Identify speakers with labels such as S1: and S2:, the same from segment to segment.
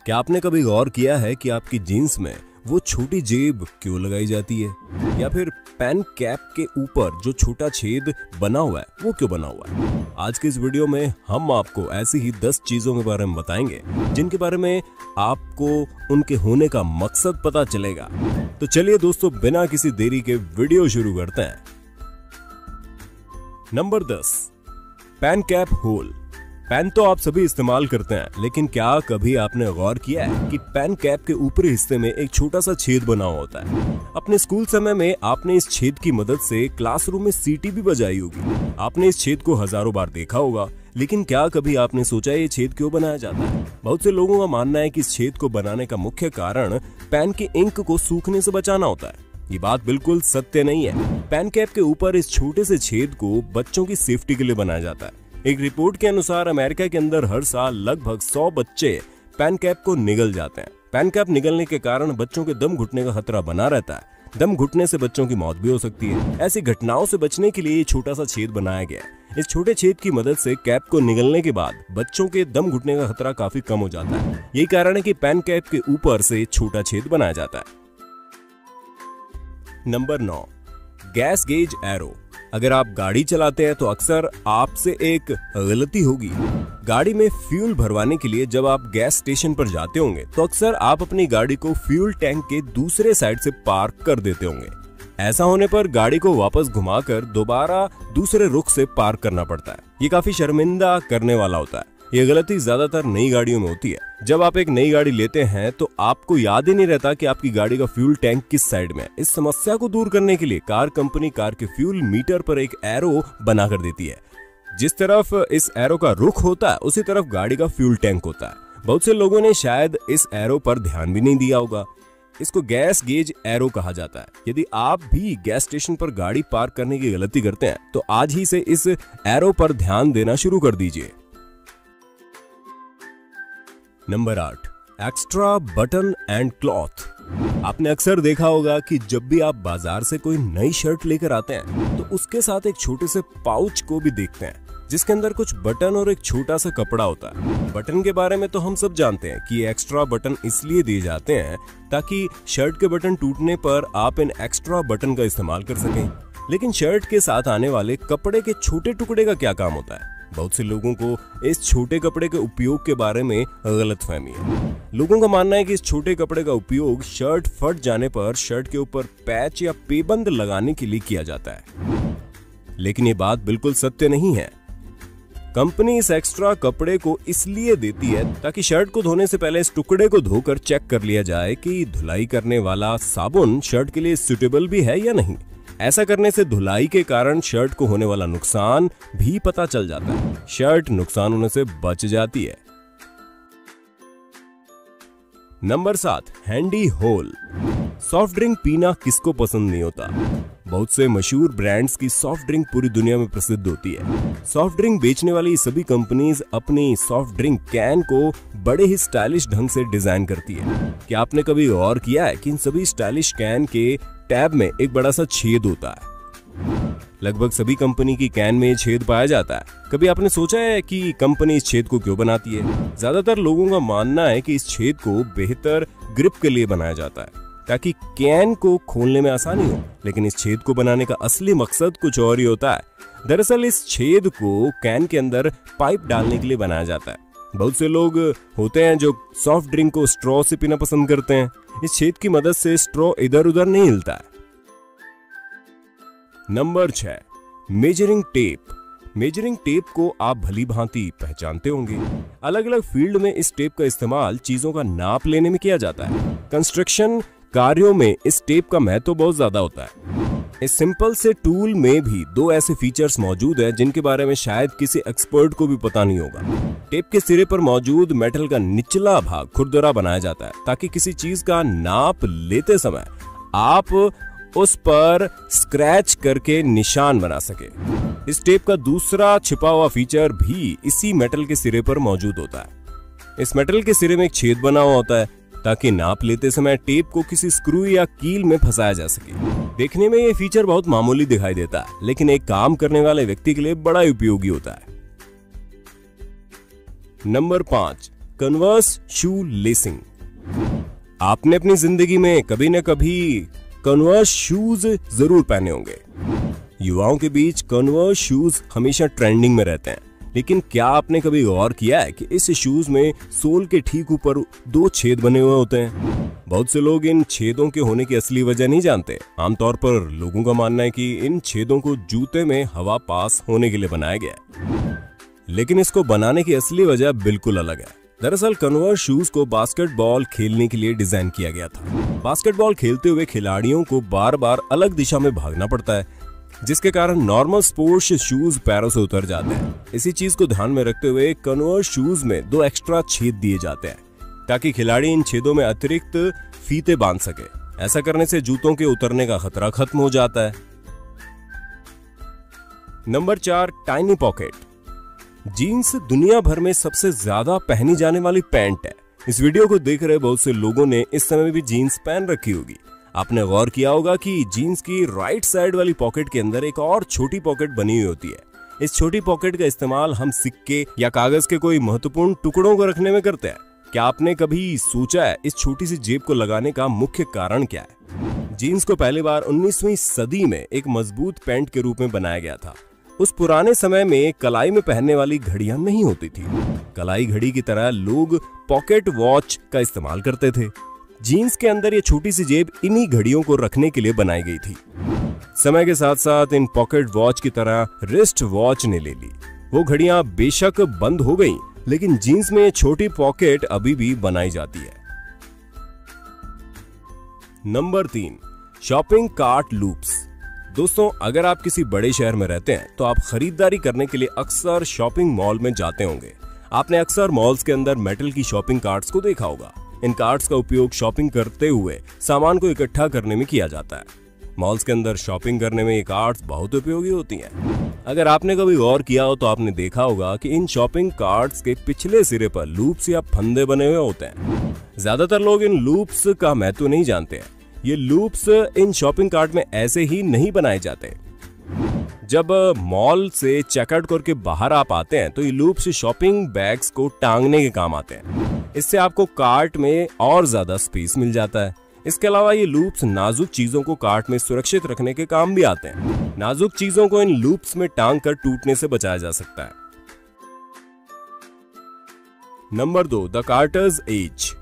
S1: क्या आपने कभी गौर किया है कि आपकी जीन्स में वो छोटी जेब क्यों लगाई जाती है, या फिर पेन कैप के ऊपर जो छोटा छेद बना हुआ है वो क्यों बना हुआ है? आज के इस वीडियो में हम आपको ऐसी ही 10 चीजों के बारे में बताएंगे जिनके बारे में आपको उनके होने का मकसद पता चलेगा। तो चलिए दोस्तों, बिना किसी देरी के वीडियो शुरू करते हैं। Number 10, pen cap hole. Pen तो आप सभी इस्तेमाल करते हैं, लेकिन क्या कभी आपने गौर किया है कि पेन कैप के ऊपरी हिस्से में एक छोटा सा छेद बना हुआ होता है। अपने स्कूल समय में आपने इस छेद की मदद से क्लासरूम में सीटी भी बजाई होगी। आपने इस छेद को हजारों बार देखा होगा, लेकिन क्या कभी आपने सोचा ये छेद क्यों बनाया जाता है? बहुत से लोगों का मानना है कि इस छेद को बनाने का मुख्य कारण पेन के इंक को सूखने से बचाना होता है। ये बात बिल्कुल सत्य नहीं है। पेन कैप के ऊपर इस छोटे से छेद को बच्चों की सेफ्टी के लिए बनाया जाता है। एक रिपोर्ट के अनुसार अमेरिका के अंदर हर साल लगभग 100 बच्चे पेन कैप को निगल जाते हैं। पेन कैप निगलने के कारण बच्चों के दम घुटने का खतरा बना रहता है। दम घुटने से बच्चों की मौत भी हो सकती है। ऐसी घटनाओं से बचने के लिए छोटा सा छेद बनाया गया है। इस छोटे छेद की मदद से कैप को निगलने के बाद बच्चों के दम घुटने का खतरा काफी कम हो जाता है। यही कारण है कि पेन कैप के ऊपर से छोटा छेद बनाया जाता है। Number 9, gas gauge arrow. अगर आप गाड़ी चलाते हैं तो अक्सर आपसे एक गलती होगी। गाड़ी में फ्यूल भरवाने के लिए जब आप गैस स्टेशन पर जाते होंगे तो अक्सर आप अपनी गाड़ी को फ्यूल टैंक के दूसरे साइड से पार्क कर देते होंगे। ऐसा होने पर गाड़ी को वापस घुमाकर दोबारा दूसरे रुख से पार्क करना पड़ता है। ये काफी शर्मिंदा करने वाला होता है। ये गलती ज्यादातर नई गाड़ियों में होती है। जब आप एक नई गाड़ी लेते हैं तो आपको याद ही नहीं रहता कि आपकी गाड़ी का फ्यूल टैंक किस साइड में है। इस समस्या को दूर करने के लिए कार कंपनी कार के फ्यूल मीटर पर एक एरो बना कर देती है। जिस तरफ इस एरो का रुख होता है उसी तरफ गाड़ी का फ्यूल टैंक होता है। बहुत से लोगों ने शायद इस एरो पर ध्यान भी नहीं दिया होगा। इसको गैस गेज एरो कहा जाता है। यदि आप भी गैस स्टेशन पर गाड़ी पार्क करने की गलती करते हैं तो आज ही से इस एरो पर ध्यान देना शुरू कर दीजिए। Number 8, extra button and cloth. आपने अक्सर देखा होगा कि जब भी आप बाजार से कोई नई शर्ट लेकर आते हैं तो उसके साथ एक छोटे से पाउच को भी देखते हैं जिसके अंदर कुछ बटन और एक छोटा सा कपड़ा होता है। बटन के बारे में तो हम सब जानते हैं कि एक्स्ट्रा बटन इसलिए दिए जाते हैं ताकि शर्ट के बटन टूटने पर आप इन एक्स्ट्रा बटन का इस्तेमाल कर सकें। लेकिन शर्ट के साथ आने वाले कपड़े के छोटे टुकड़े का क्या काम होता है? बहुत से लोगों को इस छोटे कपड़े के उपयोग के बारे में गलतफहमी है। लोगों का मानना है कि इस छोटे कपड़े का उपयोग शर्ट फट जाने पर शर्ट के ऊपर पैच या पेबंद लगाने के लिए किया जाता है, लेकिन ये बात बिल्कुल सत्य नहीं है। कंपनी इस एक्स्ट्रा कपड़े को इसलिए देती है ताकि शर्ट को धोने से पहले इस टुकड़े को धोकर चेक कर लिया जाए कि धुलाई करने वाला साबुन शर्ट के लिए सूटेबल भी है या नहीं। ऐसा करने से धुलाई के कारण शर्ट को होने वाला नुकसान भी पता चल जाता है। शर्ट नुकसान होने से बच जाती है। Number 7, handy hole. Soft drink पीना किसको पसंद नहीं होता? बहुत से मशहूर ब्रांड्स की सॉफ्ट ड्रिंक पूरी दुनिया में प्रसिद्ध होती है। सॉफ्ट ड्रिंक बेचने वाली सभी कंपनीज अपनी सॉफ्ट ड्रिंक कैन को बड़े ही स्टाइलिश ढंग से डिजाइन करती है। क्या आपने कभी गौर किया है कि इन सभी स्टाइलिश कैन के टैब में एक बड़ा सा छेद होता है? लगभग सभी कंपनी की कैन में छेद पाया जाता है। कभी आपने सोचा है कि कंपनी इस छेद को क्यों बनाती है? ज्यादातर लोगों का मानना है कि इस छेद को बेहतर ग्रिप के लिए बनाया जाता है ताकि कैन को खोलने में आसानी हो। लेकिन इस छेद को बनाने का असली मकसद कुछ और ही होता है। दरअसल इस छेद को कैन के अंदर पाइप डालने के लिए बनाया जाता है। बहुत से लोग होते हैं जो सॉफ्ट ड्रिंक को स्ट्रॉ से पीना पसंद करते हैं। इस छेद की मदद से स्ट्रॉ इधर उधर नहीं हिलता है। Number 6, measuring tape. Measuring tape को आप भली भांति पहचानते होंगे। अलग अलग फील्ड में इस टेप का इस्तेमाल चीजों का नाप लेने में किया जाता है। कंस्ट्रक्शन कार्यों में इस टेप का महत्व बहुत ज्यादा होता है। इस सिंपल से टूल में भी 2 ऐसे फीचर्स मौजूद हैं जिनके बारे में शायद किसी एक्सपर्ट को भी पता नहीं होगा। टेप के सिरे पर मौजूद मेटल का निचला भाग खुरदरा बनाया जाता है ताकि किसी चीज का नाप लेते समय आप उस पर स्क्रैच करके निशान बना सके। इस टेप का दूसरा छिपा हुआ फीचर भी इसी मेटल के सिरे पर मौजूद होता है। इस मेटल के सिरे में एक छेद बना हुआ होता है ताकि नाप लेते समय टेप को किसी स्क्रू या कील में फंसाया जा सके। देखने में ये फीचर बहुत मामूली दिखाई देता है, लेकिन एक काम करने वाले व्यक्ति के लिए बड़ा उपयोगी होता है। नंबर 5, कन्वर्स शू लेसिंग। आपने अपनी जिंदगी में कभी न कभी कन्वर्स शूज जरूर पहने होंगे। युवाओं के बीच कन्वर्स शूज हमेशा ट्रेंडिंग में रहते हैं, लेकिन क्या आपने कभी गौर किया है कि इस शूज में सोल के ठीक ऊपर 2 छेद बने हुए होते हैं। बहुत से लोग इन छेदों के होने की असली वजह नहीं जानते। आमतौर पर लोगों का मानना है कि इन छेदों को जूते में हवा पास होने के लिए बनाया गया है, लेकिन इसको बनाने की असली वजह बिल्कुल अलग है। दरअसल कन्वर्स शूज को बास्केटबॉल खेलने के लिए डिजाइन किया गया था। बास्केटबॉल खेलते हुए खिलाड़ियों को बार बार अलग दिशा में भागना पड़ता है, जिसके कारण नॉर्मल स्पोर्ट्स शूज पैरों से उतर जाते हैं। इसी चीज को ध्यान में रखते हुए कन्वर्स शूज में 2 एक्स्ट्रा छेद दिए जाते हैं, ताकि खिलाड़ी इन छेदों में अतिरिक्त फीते बांध सके। ऐसा करने से जूतों के उतरने का खतरा खत्म हो जाता है। Number 4, tiny pocket. जीन्स दुनिया भर में सबसे ज्यादा पहनी जाने वाली पैंट है। इस वीडियो को देख रहे बहुत से लोगों ने इस समय भी जीन्स पहन रखी होगी। आपने गौर किया होगा कि जीन्स की राइट साइड वाली पॉकेट के अंदर एक और छोटी पॉकेट बनी हुई होती है। इस छोटी पॉकेट का इस्तेमाल हम सिक्के या कागज के कोई महत्वपूर्ण टुकड़ों को रखने में करते हैं। क्या आपने कभी सोचा है इस छोटी सी जेब को लगाने का मुख्य कारण क्या है? जीन्स को पहली बार 19वीं सदी में एक मजबूत पैंट के रूप में बनाया गया था। उस पुराने समय में कलाई में पहनने वाली घड़ियां नहीं होती थी। कलाई घड़ी की तरह लोग पॉकेट वॉच का इस्तेमाल करते थे। जीन्स के अंदर ये छोटी सी जेब इन्हीं घड़ियों को रखने के लिए बनाई गई थी। समय के साथ साथ इन पॉकेट वॉच की तरह रिस्ट वॉच ने ले ली। वो घड़ियां बेशक बंद हो गईं, लेकिन जीन्स में छोटी पॉकेट अभी भी बनाई जाती है। Number 3, shopping cart loops. दोस्तों, अगर आप किसी बड़े शहर में रहते हैं तो आप खरीदारी करने के लिए अक्सर शॉपिंग मॉल में जाते होंगे। आपने अक्सर मॉल्स के अंदर मेटल की शॉपिंग कार्ट्स को देखा होगा। इन कार्ट्स का उपयोग शॉपिंग करते हुए सामान को इकट्ठा करने में किया जाता है। मॉल्स के अंदर शॉपिंग करने में ये कार्ट्स बहुत उपयोगी होती हैं। अगर आपने कभी गौर किया हो तो आपने देखा होगा कि इन शॉपिंग कार्ट्स के पिछले सिरे पर लूप्स या फंदे बने हुए होते हैं। ज्यादातर लोग इन लूप्स का महत्व नहीं जानते हैं। ये लूप्स इन शॉपिंग कार्ट में ऐसे ही नहीं बनाए जाते। जब मॉल से चेकआउट करके बाहर आप आते हैं तो ये लूप्स शॉपिंग बैग्स को टांगने के काम आते हैं। इससे आपको कार्ट में और ज्यादा स्पेस मिल जाता है। इसके अलावा ये लूप्स नाजुक चीजों को कार्ट में सुरक्षित रखने के काम भी आते हैं। नाजुक चीजों को इन लूप्स में टांग कर टूटने से बचाया जा सकता है। Number 2, the carter's edge.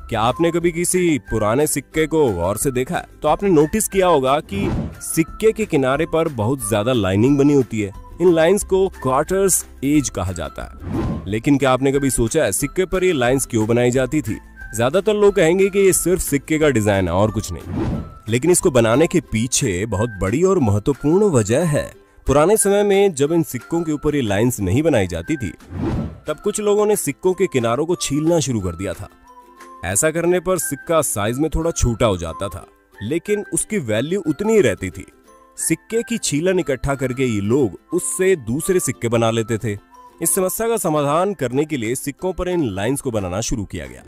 S1: क्या आपने कभी किसी पुराने सिक्के को गौर से देखा है? तो आपने नोटिस किया होगा कि सिक्के के किनारे पर बहुत ज्यादा लाइनिंग बनी होती है। इन लाइंस को कार्टर्स एज कहा जाता है। लेकिन क्या आपने कभी सोचा है सिक्के पर ये लाइंस क्यों बनाई जाती थी? ज्यादातर लोग कहेंगे कि ये सिर्फ सिक्के का डिजाइन है और कुछ नहीं, लेकिन इसको बनाने के पीछे बहुत बड़ी और महत्वपूर्ण वजह है। पुराने समय में जब इन सिक्कों के ऊपर ये लाइंस नहीं बनाई जाती थी, तब कुछ लोगों ने सिक्कों के किनारों को छीलना शुरू कर दिया था। ऐसा करने पर सिक्का साइज में थोड़ा छोटा हो जाता था, लेकिन उसकी वैल्यू उतनी ही रहती थी। सिक्के की छीलन इकट्ठा करके ये लोग उससे दूसरे सिक्के बना लेते थे। इस समस्या का समाधान करने के लिए सिक्कों पर इन लाइंस को बनाना शुरू किया गया।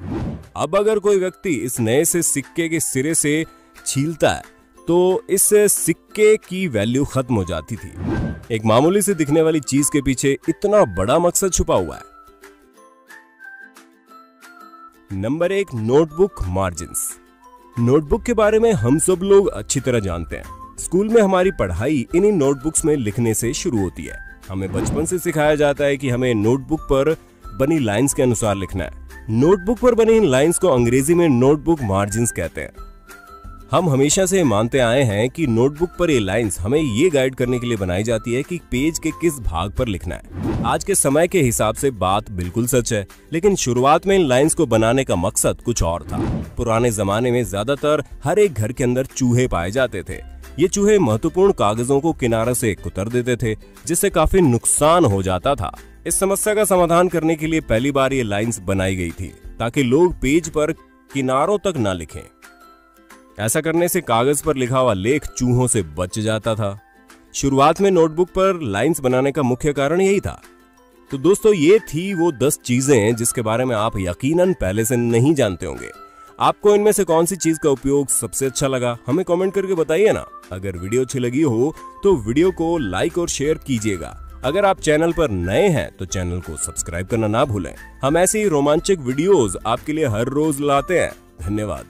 S1: अब अगर कोई व्यक्ति इस नए से सिक्के के सिरे से छीलता है तो इस सिक्के की वैल्यू खत्म हो जाती थी। एक मामूली से दिखने वाली चीज के पीछे इतना बड़ा मकसद छुपा हुआ है। Number 1, notebook margins. नोटबुक के बारे में हम सब लोग अच्छी तरह जानते हैं। स्कूल में हमारी पढ़ाई इन्हीं नोटबुक्स में लिखने से शुरू होती है। हमें बचपन से सिखाया जाता है कि हमें नोटबुक पर बनी लाइंस के अनुसार लिखना है। नोटबुक पर बनी इन लाइंस को अंग्रेजी में नोटबुक मार्जिन्स कहते हैं। हम हमेशा से मानते आए हैं कि नोटबुक पर ये लाइंस हमें ये गाइड करने के लिए बनाई जाती है कि पेज के किस भाग पर लिखना है। आज के समय के हिसाब से बात बिल्कुल सच है, लेकिन शुरुआत में इन लाइंस को बनाने का मकसद कुछ और था। पुराने जमाने में ज्यादातर हर एक घर के अंदर चूहे पाए जाते थे। ये चूहे महत्वपूर्ण कागजों को किनारे से कुतर देते थे, जिससे काफी नुकसान हो जाता था। इस समस्या का समाधान करने के लिए पहली बार ये लाइंस बनाई गई थी, ताकि लोग पेज पर किनारों तक ना लिखें। ऐसा करने से कागज पर लिखा हुआ लेख चूहों से बच जाता था। शुरुआत में नोटबुक पर लाइंस बनाने का मुख्य कारण यही था। तो दोस्तों, ये थी वो 10 चीजें जिसके बारे में आप यकीनन पहले से नहीं जानते होंगे। आपको इनमें से कौन सी चीज का उपयोग सबसे अच्छा लगा, हमें कमेंट करके बताइए ना। अगर वीडियो अच्छी लगी हो तो वीडियो को लाइक और शेयर कीजिएगा अगर आप चैनल पर नए हैं तो चैनल को सब्सक्राइब करना ना भूलें। हम ऐसे ही रोमांचक वीडियोस आपके लिए हर रोज लाते हैं। धन्यवाद।